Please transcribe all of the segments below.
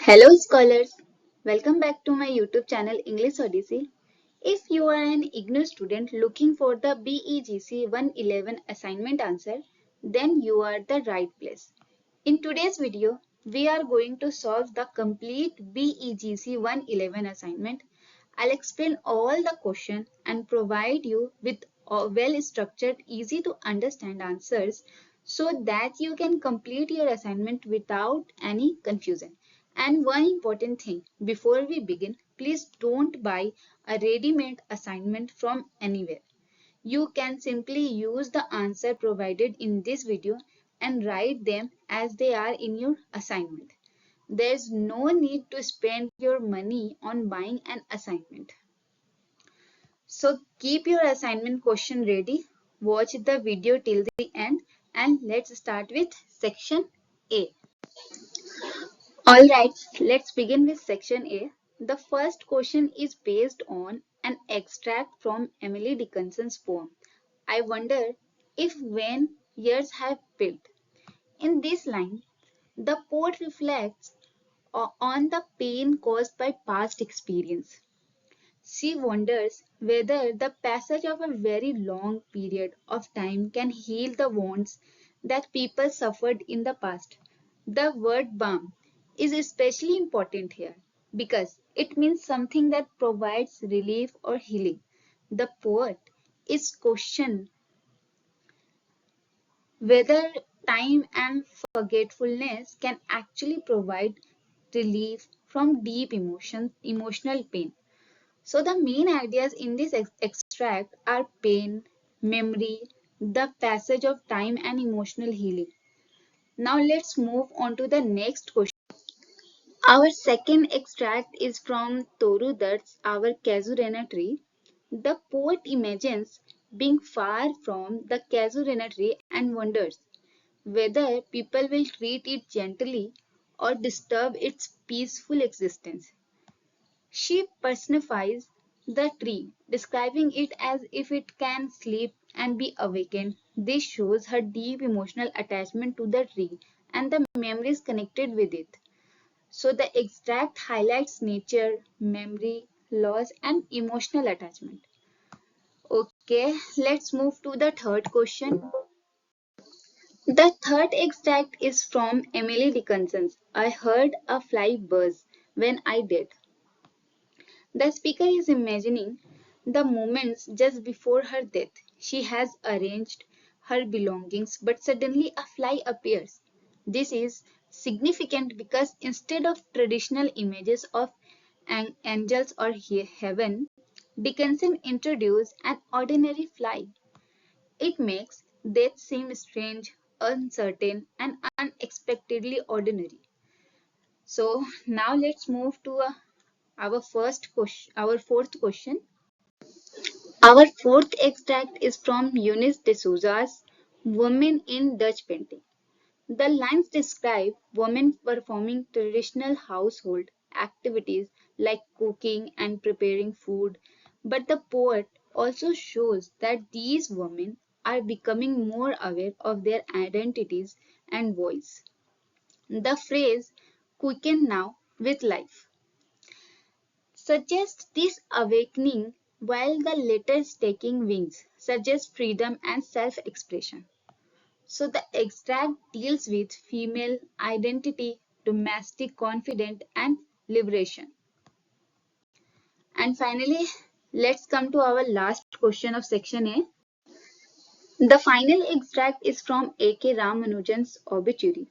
Hello scholars, welcome back to my YouTube channel English Odyssey. If you are an IGNOU student looking for the BEGC 111 assignment answer, then you are the right place. In today's video, we are going to solve the complete BEGC 111 assignment. I'll explain all the questions and provide you with well-structured, easy to understand answers so that you can complete your assignment without any confusion. And one important thing, before we begin, please don't buy a ready-made assignment from anywhere. You can simply use the answer provided in this video and write them as they are in your assignment. There's no need to spend your money on buying an assignment. So keep your assignment question ready, watch the video till the end, and let's start with section A. Alright, let's begin with section A. The first question is based on an extract from Emily Dickinson's poem, I wonder if when years have built. In this line, the poet reflects on the pain caused by past experience. She wonders whether the passage of a very long period of time can heal the wounds that people suffered in the past. The word balm is especially important here because it means something that provides relief or healing. The poet is questioned whether time and forgetfulness can actually provide relief from deep emotional pain. So the main ideas in this extract are pain, memory, the passage of time and emotional healing. Now let's move on to the next question. Our second extract is from Toru Dutt's Our Casuarina tree. The poet imagines being far from the Casuarina tree and wonders whether people will treat it gently or disturb its peaceful existence. She personifies the tree, describing it as if it can sleep and be awakened. This shows her deep emotional attachment to the tree and the memories connected with it. So the extract highlights nature, memory, loss, and emotional attachment. Okay, let's move to the third question. The third extract is from Emily Dickinson's I Heard a Fly Buzz When I Did. The speaker is imagining the moments just before her death. She has arranged her belongings, but suddenly a fly appears. This is significant because instead of traditional images of angels or heaven, Dickinson introduced an ordinary fly. It makes death seem strange, uncertain, and unexpectedly ordinary. So now let's move to our fourth question. Our fourth extract is from Eunice de Souza's Women in Dutch Painting. The lines describe women performing traditional household activities like cooking and preparing food, but the poet also shows that these women are becoming more aware of their identities and voice. The phrase quicken now with life suggests this awakening, while the letters taking wings suggest freedom and self-expression. So the extract deals with female identity, domestic confidence, and liberation. And finally, let's come to our last question of section A. The final extract is from A.K. Ramanujan's Obituary.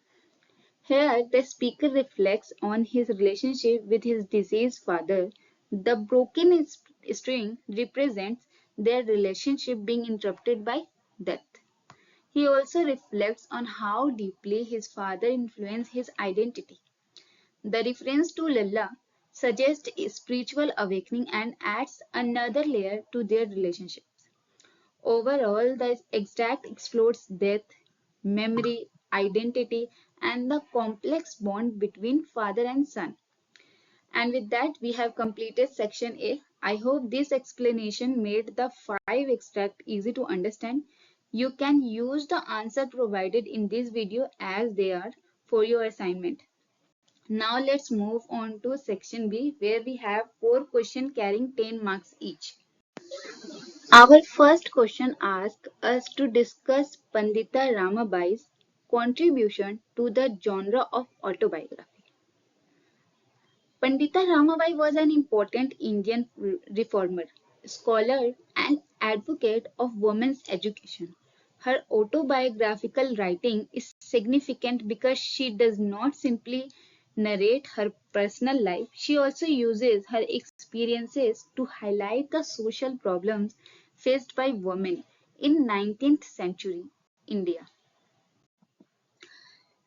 Here, the speaker reflects on his relationship with his deceased father. The broken string represents their relationship being interrupted by death. He also reflects on how deeply his father influenced his identity. The reference to Lalla suggests a spiritual awakening and adds another layer to their relationships. Overall, the extract explores death, memory, identity, and the complex bond between father and son. And with that, we have completed section A. I hope this explanation made the 5 extract easy to understand. You can use the answer provided in this video as they are for your assignment. Now let's move on to section B, where we have 4 questions carrying 10 marks each. Our first question asks us to discuss Pandita Ramabai's contribution to the genre of autobiography. Pandita Ramabai was an important Indian reformer, scholar, and advocate of women's education. Her autobiographical writing is significant because she does not simply narrate her personal life, she also uses her experiences to highlight the social problems faced by women in 19th century India.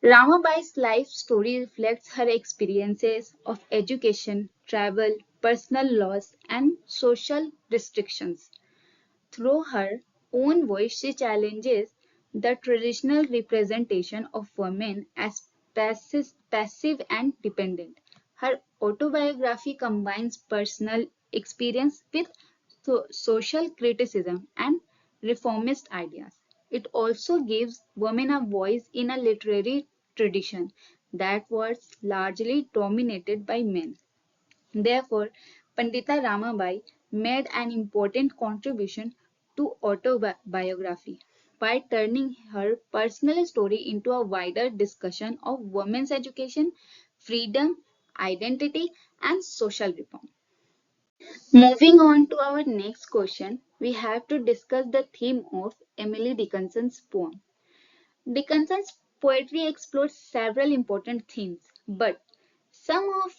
Ramabai's life story reflects her experiences of education, travel, personal loss, and social restrictions. Through her own voice, she challenges the traditional representation of women as passive and dependent. Her autobiography combines personal experience with social criticism and reformist ideas. It also gives women a voice in a literary tradition that was largely dominated by men. Therefore, Pandita Ramabai made an important contribution to autobiography by turning her personal story into a wider discussion of women's education, freedom, identity, and social reform. Moving on to our next question, we have to discuss the theme of Emily Dickinson's poem. Dickinson's poetry explores several important themes, but some of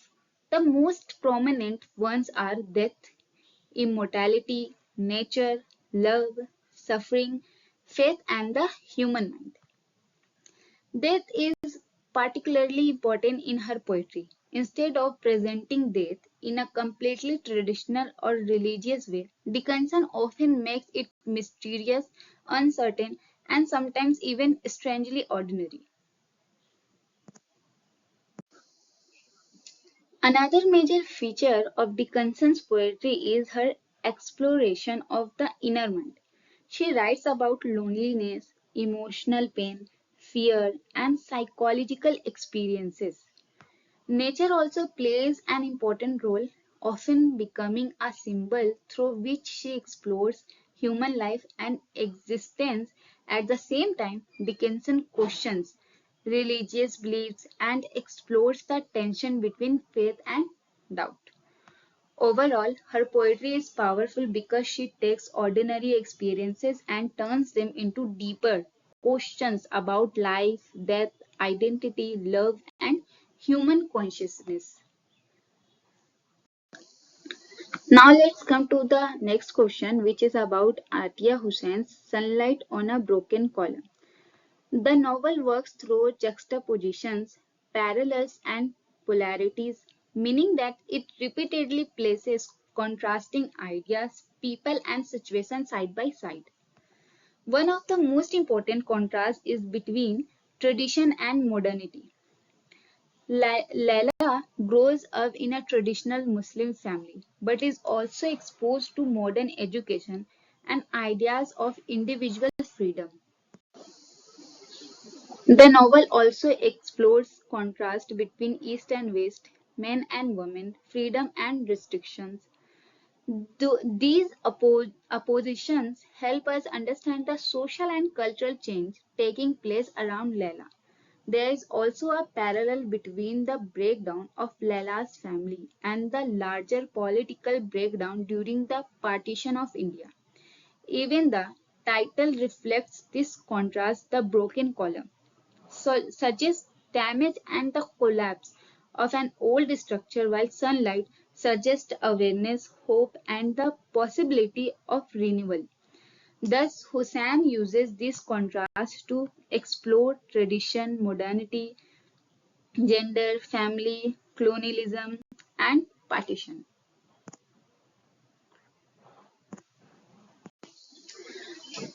the most prominent ones are death, immortality, nature, love, suffering, faith, and the human mind. Death is particularly important in her poetry. Instead of presenting death in a completely traditional or religious way, Dickinson often makes it mysterious, uncertain, and sometimes even strangely ordinary. Another major feature of Dickinson's poetry is her exploration of the inner mind. She writes about loneliness, emotional pain, fear, and psychological experiences. Nature also plays an important role, often becoming a symbol through which she explores human life and existence. At the same time, Dickinson questions religious beliefs and explores the tension between faith and doubt. Overall, her poetry is powerful because she takes ordinary experiences and turns them into deeper questions about life, death, identity, love, and human consciousness. Now let's come to the next question, which is about Attia Hussein's Sunlight on a Broken Column. The novel works through juxtapositions, parallels, and polarities, meaning that it repeatedly places contrasting ideas, people, and situations side by side. One of the most important contrasts is between tradition and modernity. Laila grows up in a traditional Muslim family, but is also exposed to modern education and ideas of individual freedom. The novel also explores contrast between East and West, men and women, freedom and restrictions. These oppositions help us understand the social and cultural change taking place around Lela. There is also a parallel between the breakdown of Lela's family and the larger political breakdown during the partition of India. Even the title reflects this contrast. The broken column suggests damage and the collapse of an old structure, while sunlight suggests awareness, hope, and the possibility of renewal. Thus, Hosain uses this contrast to explore tradition, modernity, gender, family, colonialism, and partition.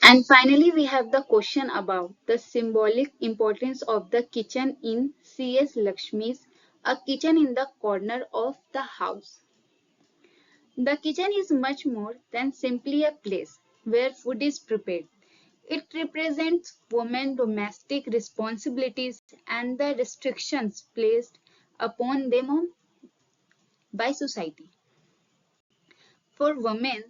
And finally, we have the question about the symbolic importance of the kitchen in C.S. Lakshmi's A Kitchen in the Corner of the House. The kitchen is much more than simply a place where food is prepared. It represents women's domestic responsibilities and the restrictions placed upon them by society. For women,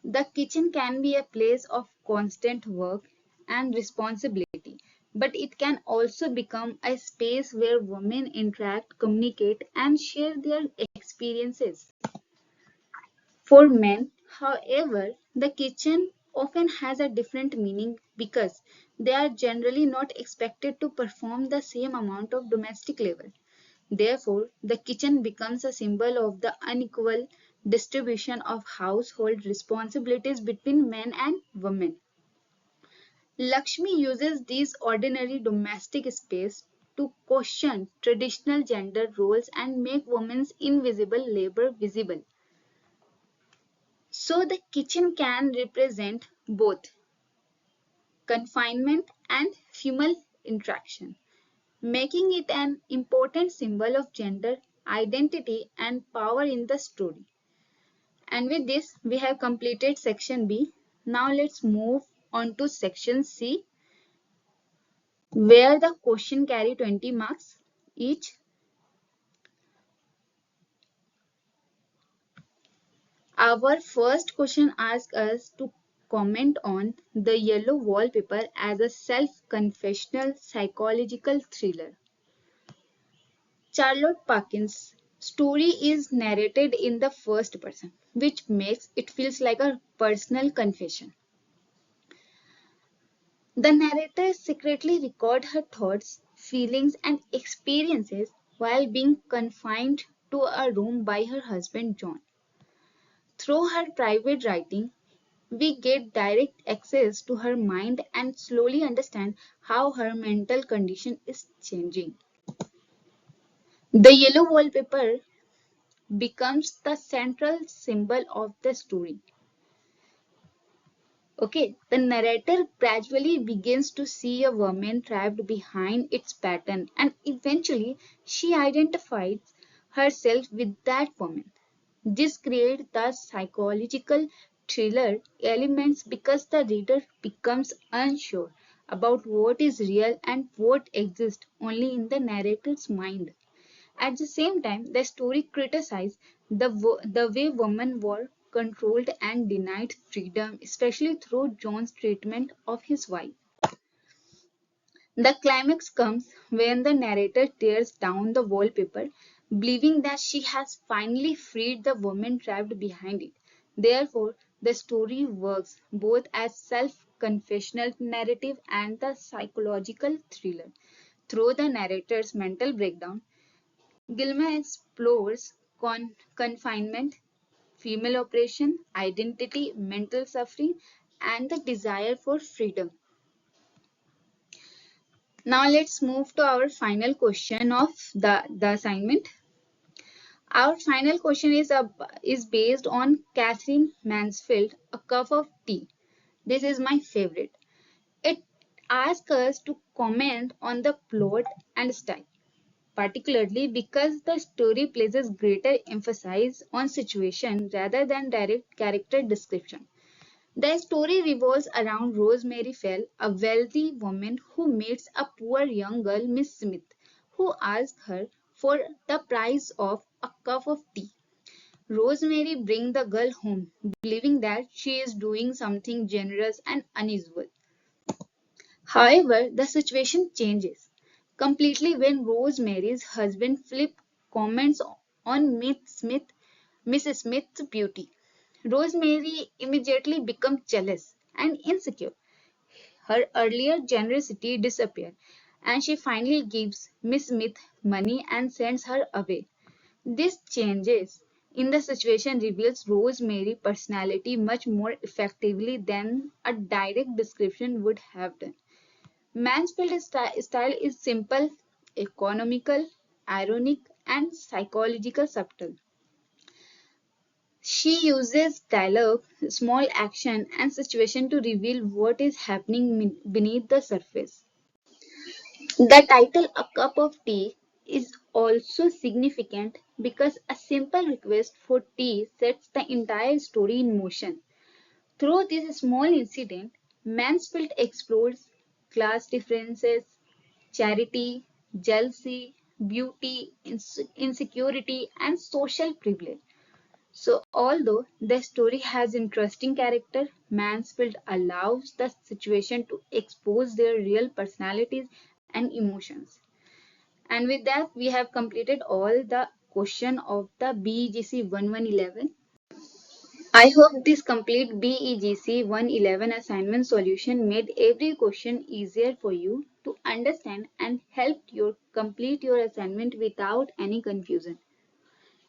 the kitchen can be a place of constant work and responsibility, but it can also become a space where women interact, communicate, and share their experiences. For men, however, the kitchen often has a different meaning because they are generally not expected to perform the same amount of domestic labor. Therefore, the kitchen becomes a symbol of the unequal distribution of household responsibilities between men and women. Lakshmi uses these ordinary domestic space to question traditional gender roles and make women's invisible labor visible. So the kitchen can represent both confinement and female interaction, making it an important symbol of gender identity and power in the story. And with this, we have completed section B. Now let's move on to section C, where the question carry 20 marks each. Our first question asks us to comment on the yellow wallpaper as a self-confessional psychological thriller. Charlotte Perkins' story is narrated in the first person, which makes it feels like a personal confession. The narrator secretly records her thoughts, feelings, and experiences while being confined to a room by her husband John. Through her private writing, we get direct access to her mind and slowly understand how her mental condition is changing. The yellow wallpaper becomes the central symbol of the story. Okay, the narrator gradually begins to see a woman trapped behind its pattern, and eventually she identifies herself with that woman. This creates the psychological thriller elements because the reader becomes unsure about what is real and what exists only in the narrator's mind. At the same time, the story criticizes the way women were controlled and denied freedom, especially through John's treatment of his wife. The climax comes when the narrator tears down the wallpaper, believing that she has finally freed the woman trapped behind it. Therefore, the story works both as self-confessional narrative and the psychological thriller. Through the narrator's mental breakdown, Gilman explores confinement, female oppression, identity, mental suffering, and the desire for freedom. Now let's move to our final question of the assignment. Our final question is based on Catherine Mansfield, A Cup of Tea. This is my favorite. It asks us to comment on the plot and style, particularly because the story places greater emphasis on situation rather than direct character description. The story revolves around Rosemary Fell, a wealthy woman who meets a poor young girl, Miss Smith, who asks her for the price of a cup of tea. Rosemary brings the girl home, believing that she is doing something generous and unusual. However, the situation changes completely when Rosemary's husband Philip comments on Mrs. Smith's beauty. Rosemary immediately becomes jealous and insecure. Her earlier generosity disappears, and she finally gives Miss Smith money and sends her away. This changes in the situation reveals Rosemary's personality much more effectively than a direct description would have done. Mansfield's style is simple, economical, ironic, and psychological subtle. She uses dialogue, small action, and situation to reveal what is happening beneath the surface. The title A Cup of Tea is also significant because a simple request for tea sets the entire story in motion. Through this small incident, Mansfield explores class differences, charity, jealousy, beauty, insecurity, and social privilege. So, although the story has interesting character, Mansfield allows the situation to expose their real personalities and emotions. And with that, we have completed all the question of the BEGC 1111. I hope this complete BEGC 111 assignment solution made every question easier for you to understand and helped you complete your assignment without any confusion.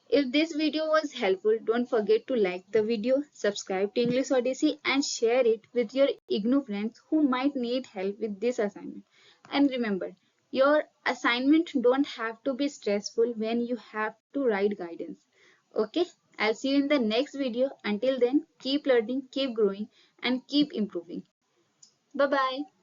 If this video was helpful, don't forget to like the video, subscribe to English Odyssey and share it with your IGNOU friends who might need help with this assignment. And remember, your assignment don't have to be stressful when you have to write guidance. Okay, I'll see you in the next video. Until then, keep learning, keep growing and keep improving. Bye bye.